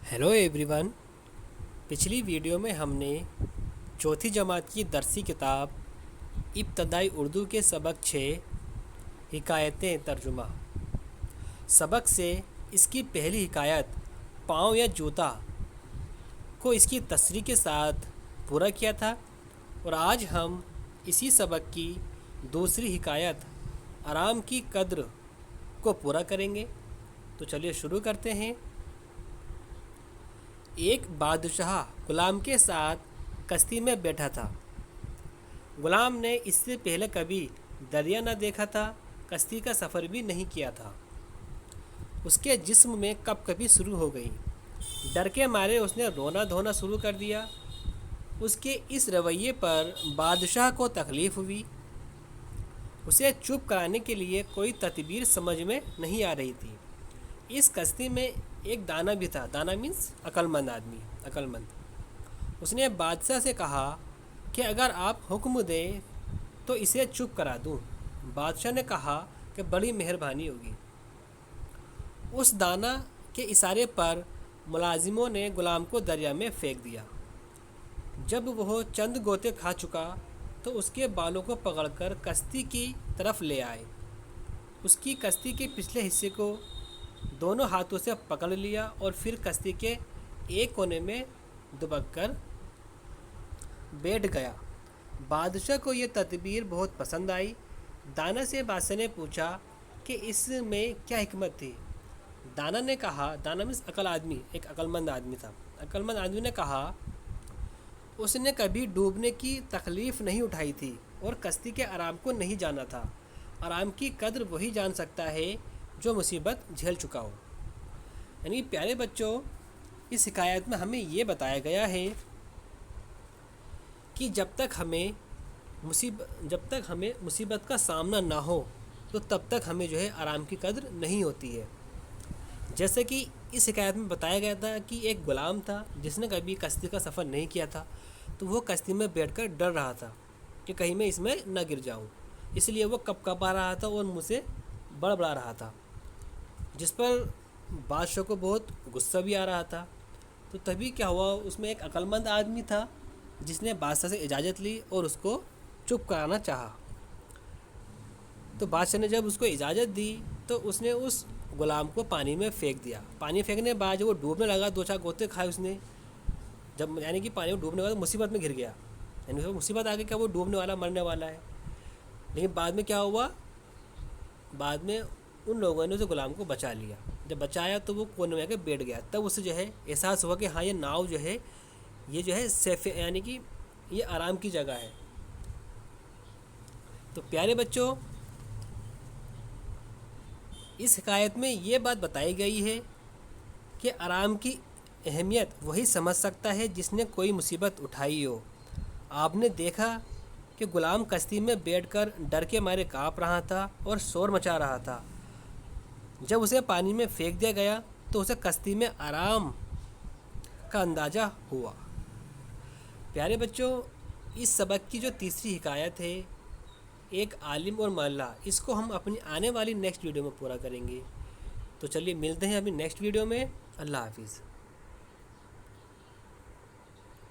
Hello everyone. पिछली video में हमने चौथी जमात की दरसी किताब इब्तदाई उर्दू के सबक 6 हिकायतें तर्जुमा सबक से इसकी पहली हिकायत पाँव या जूता को इसकी तसरीह के साथ पूरा किया था और आज हम इसी सबक की दूसरी हिकायत आराम की कद्र को पूरा करेंगे। तो चलिए शुरू करते हैं। एक बादशाह गुलाम के साथ कश्ती में बैठा था। गुलाम ने इससे पहले कभी दरिया न देखा था, कश्ती का सफ़र भी नहीं किया था। उसके जिस्म में कपकपी शुरू हो गई। डर के मारे उसने रोना धोना शुरू कर दिया। उसके इस रवैये पर बादशाह को तकलीफ़ हुई। उसे चुप कराने के लिए कोई तदबीर समझ में नहीं आ रही थी। इस कश्ती में एक दाना भी था। दाना मीन्स अक्लमंद आदमी, अक्लमंद। उसने बादशाह से कहा कि अगर आप हुक्म दें तो इसे चुप करा दूं। बादशाह ने कहा कि बड़ी मेहरबानी होगी। उस दाना के इशारे पर मुलाजिमों ने गुलाम को दरिया में फेंक दिया। जब वह चंद गोते खा चुका तो उसके बालों को पकड़कर कश्ती की तरफ ले आए। उसकी कश्ती के पिछले हिस्से को दोनों हाथों से पकड़ लिया और फिर कश्ती के एक कोने में दुबक कर बैठ गया। बादशाह को यह तदबीर बहुत पसंद आई। दाना से बादशाह ने पूछा कि इसमें क्या हिकमत थी। दाना ने कहा, दाना मीन्स अकल आदमी, एक अक्लमंद आदमी था। अक्लमंद आदमी ने कहा उसने कभी डूबने की तकलीफ़ नहीं उठाई थी और कश्ती के आराम को नहीं जाना था। आराम की कद्र वही जान सकता है जो मुसीबत झेल चुका हो। यानी प्यारे बच्चों, इस हिकायत में हमें ये बताया गया है कि जब तक हमें मुसीबत का सामना ना हो तो तब तक हमें जो है आराम की कद्र नहीं होती है। जैसे कि इस हिकायत में बताया गया था कि एक गुलाम था जिसने कभी कश्ती का सफ़र नहीं किया था, तो वो कश्ती में बैठकर डर रहा था कि कहीं मैं इसमें न गिर जाऊं। इसलिए वो कँपा रहा था और मुँह से बड़बड़ा रहा था, जिस पर बादशाह को बहुत गुस्सा भी आ रहा था। तो तभी क्या हुआ, उसमें एक अक्लमंद आदमी था जिसने बादशाह से इजाज़त ली और उसको चुप कराना चाहा। तो बादशाह ने जब उसको इजाज़त दी तो उसने उस गुलाम को पानी में फेंक दिया। पानी फेंकने के बाद जब वो डूबने लगा, 2-4 गोते खाए उसने। जब यानी कि पानी में डूबने वाला मुसीबत में गिर गया, यानी उसको मुसीबत आ गई, क्या वो डूबने वाला, मरने वाला है। लेकिन बाद में क्या हुआ, बाद में उन लोगों ने उस गुलाम को बचा लिया। जब बचाया तो वो कोने में आकर बैठ गया। तब उससे जो है एहसास हुआ कि हाँ, ये नाव जो है ये जो है सेफ, यानी कि ये आराम की जगह है। तो प्यारे बच्चों, इस हिकायत में ये बात बताई गई है कि आराम की अहमियत वही समझ सकता है जिसने कोई मुसीबत उठाई हो। आपने देखा कि गुलाम कश्ती में बैठकर डर के मारे काँप रहा था और शोर मचा रहा था। जब उसे पानी में फेंक दिया गया तो उसे कश्ती में आराम का अंदाज़ा हुआ। प्यारे बच्चों, इस सबक की जो तीसरी हिकायत है, एक आलिम और मल्ला, इसको हम अपनी आने वाली नेक्स्ट वीडियो में पूरा करेंगे। तो चलिए मिलते हैं अभी नेक्स्ट वीडियो में। अल्लाह हाफिज़।